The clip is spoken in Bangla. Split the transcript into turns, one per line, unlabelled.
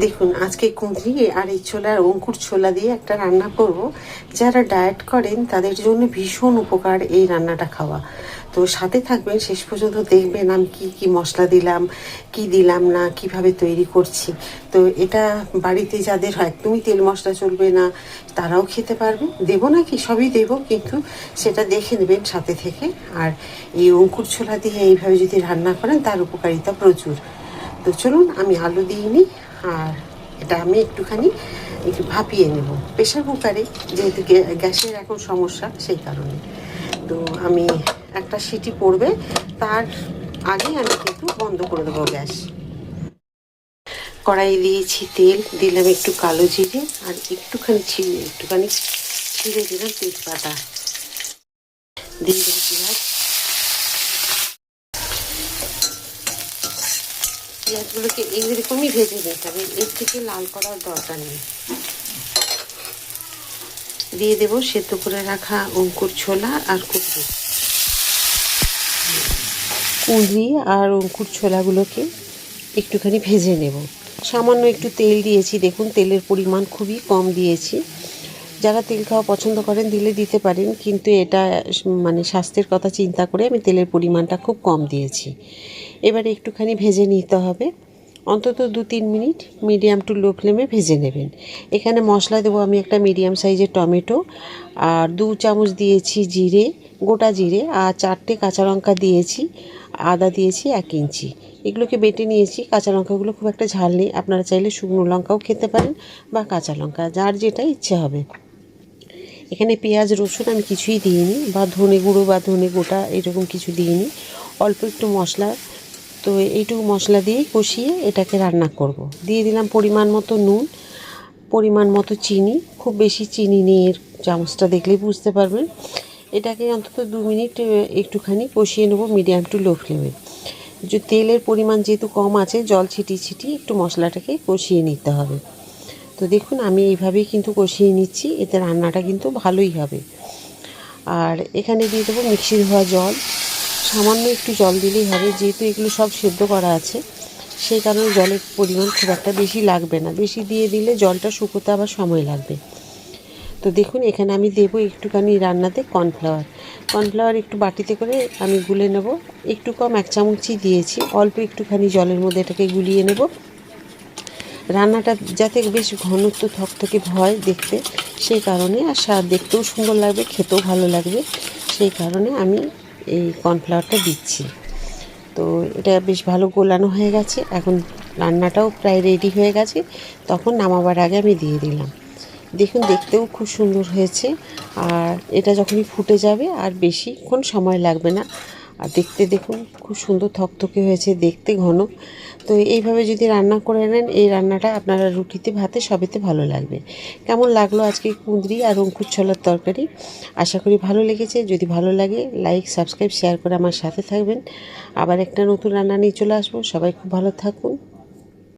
দেখুন আজকে কুঁদরি আর এই ছোলার অঙ্কুর ছোলা দিয়ে একটা রান্না করব। যারা ডায়েট করেন তাদের জন্য ভীষণ উপকার এই রান্নাটা খাওয়া। তো সাথে থাকবেন, শেষ পর্যন্ত দেখবেন আমি কি কি মশলা দিলাম, কি দিলাম না, কিভাবে তৈরি করছি। তো এটা বাড়িতে যাদের একদমই তেল মশলা চলবে না তারাও খেতে পারবে। দেবো নাকি সবই দেবো, কিন্তু সেটা দেখে নেবেন সাথে থেকে। আর এই অঙ্কুর ছোলা দিয়ে এইভাবে যদি রান্না করেন তার উপকারিতা প্রচুর। তো চলুন, আমি আলু দিইনি, আর এটা আমি একটু ভাপিয়ে নেব প্রেশার কুকারে, যেহেতু গ্যাসের এখন সমস্যা সেই কারণে। তো আমি একটা সিটি পড়বে তার আগে আমি কিন্তু বন্ধ করে দেবো গ্যাস। কড়াই দিয়েছি তেল, দিলাম একটু কালো জিরে আর একটুখানি ছিঁড়ে দিলাম তেজপাতা, দিয়ে দেবো পেঁয়াজ। পেঁয়াজগুলোকে এইরকমই ভেজে নিতে হবে, এর থেকে লাল করার দরকার নেই। দিয়ে দেবো সেদ্ধ করে রাখা অঙ্কুর ছোলা আর কুঁদরি আর অঙ্কুর ছোলাগুলোকে একটুখানি ভেজে নেব। সামান্য একটু তেল দিয়েছি, দেখুন তেলের পরিমাণ খুবই কম দিয়েছি। যারা তেল খাওয়া পছন্দ করেন দিলে দিতে পারেন, কিন্তু এটা স্বাস্থ্যের কথা চিন্তা করে আমি তেলের পরিমাণটা খুব কম দিয়েছি। এবারে একটুখানি ভেজে নিতে হবে, অন্তত 2-3 মিনিট মিডিয়াম টু লো ফ্লেমে ভেজে নেবেন। এখানে মশলা দেবো আমি একটা মিডিয়াম সাইজের টমেটো, আর 2 চামচ দিয়েছি জিরে, গোটা জিরে, আর 4টে কাঁচা লঙ্কা দিয়েছি, আদা দিয়েছি 1 ইঞ্চি। এগুলোকে বেটে নিয়েছি। কাঁচা লঙ্কাগুলো খুব একটা ঝাল নেই, আপনারা চাইলে শুকনো লঙ্কাও খেতে পারেন বা কাঁচা লঙ্কা, যার যেটা ইচ্ছে হবে। এখানে পেঁয়াজ রসুন আমি কিছুই দিইনি, বা ধনে গুঁড়ো বা ধনে গোটা এরকম কিছু দিইনি, অল্প একটু মশলা। তো এইটুকু মশলা দিয়েই কষিয়ে এটাকে রান্না করব। দিয়ে দিলাম পরিমাণ মতো নুন, পরিমাণ মতো চিনি, খুব বেশি চিনি নেই, এর চামচটা দেখলেই বুঝতে পারবেন। এটাকে অন্তত 2 মিনিট একটুখানি কষিয়ে নেব মিডিয়াম টু লো ফ্লেমে। যে তেলের পরিমাণ যেহেতু কম আছে, জল ছিটিয়ে একটু মশলাটাকে কষিয়ে নিতে হবে। তো দেখুন আমি এইভাবেই কিন্তু কষিয়ে নিচ্ছি, এতে রান্নাটা কিন্তু ভালোই হবে। আর এখানে দিয়ে দেবো মিক্সি ধোয়া জল, সামান্য একটু জল দিলেই হবে, যেহেতু এগুলো সব সেদ্ধ করা আছে সেই কারণে জলের পরিমাণ খুব একটা বেশি লাগবে না। বেশি দিয়ে দিলে জলটা শুকোতে আবার সময় লাগবে। তো দেখুন এখানে আমি দেবো একটুখানি রান্নাতে কর্নফ্লাওয়ার একটু বাটিতে করে আমি গুলে নেব, একটু কম 1 চামচই দিয়েছি, অল্প একটুখানি জলের মধ্যে এটাকে গুলিয়ে নেব। রান্নাটা যাতে বেশ ঘনত্ব থকথকে হয় দেখতে, সেই কারণে, আর স্বাদ দেখতেও সুন্দর লাগবে, খেতেও ভালো লাগবে, সেই কারণে আমি এই কর্নফ্লাওয়ারটা দিচ্ছি। তো এটা বেশ ভালো গোলানো হয়ে গেছে, এখন রান্নাটাও প্রায় রেডি হয়ে গেছে। তখন নামাবার আগে আমি দিয়ে দিলাম। দেখুন দেখতেও খুব সুন্দর হয়েছে, আর এটা যখনই ফুটে যাবে আর বেশিক্ষণ সময় লাগবে না। আর দেখতে দেখুন খুব সুন্দর থকথকে হয়েছে, দেখতে ঘন। তো এইভাবে যদি রান্না করে নেন, এই রান্নাটা আপনারা রুটিতে ভাতে সবেতে ভালো লাগবে। কেমন লাগলো আজকে কুঁদরি আর অঙ্কুর ছোলার তরকারি? আশা করি ভালো লেগেছে। যদি ভালো লাগে লাইক, সাবস্ক্রাইব, শেয়ার করে আমার সাথে থাকবেন। আবার একটা নতুন রান্না নিয়ে চলে আসবো। সবাই খুব ভালো থাকুন।